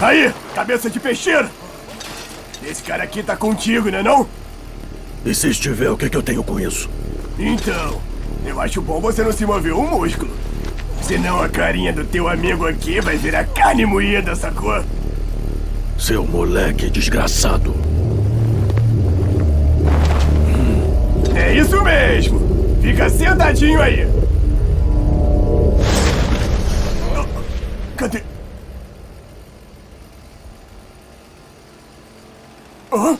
Aí, cabeça de peixeiro! Esse cara aqui tá contigo, né não? E se estiver, o que eu tenho com isso? Então, eu acho bom você não se mover um músculo. Senão a carinha do teu amigo aqui vai virar carne moída, sacou? Seu moleque desgraçado. É isso mesmo! Fica sentadinho aí! Cadê? Oh?